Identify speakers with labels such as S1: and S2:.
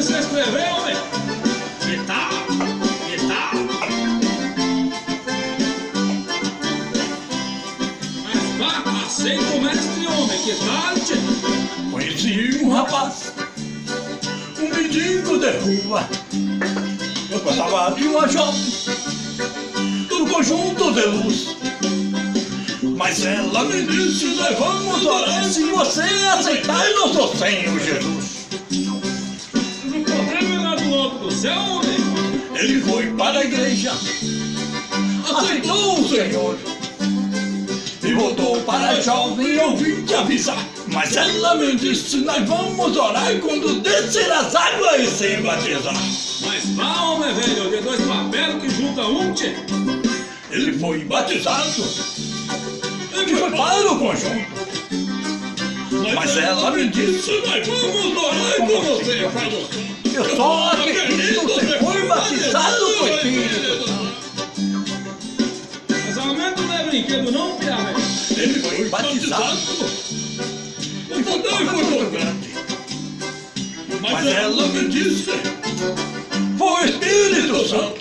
S1: onde se inscreveu, homem? Que tal? Que tal? Mas vá, aceita o mestre, homem. Que tal, tchê?
S2: Conheci um rapaz, um mendigo de rua. Eu gostava de uma jovem do conjunto de luz. Mas ela me disse, nós vamos orar se você aceitar nosso Senhor Jesus.
S1: O problema é lá do alto do céu, homem.
S2: Ele foi para a igreja, aceitou o Senhor e voltou para a jovem. Eu vim te avisar, mas ela me disse, nós vamos orar e quando descer as águas e se batizar.
S1: Mas vá, homem velho, de dois papéis que junta um, tchê.
S2: Ele foi batizado e foi para o conjunto. Mas ela me disse, nós vamos orar e quando você eu só acredito se foi batizado com o Espírito Santo.
S1: Casamento não é brinquedo não, pia, velho.
S2: Ele foi batizado e foi para o grande. Mas ela me disse, foi o Espírito Santo.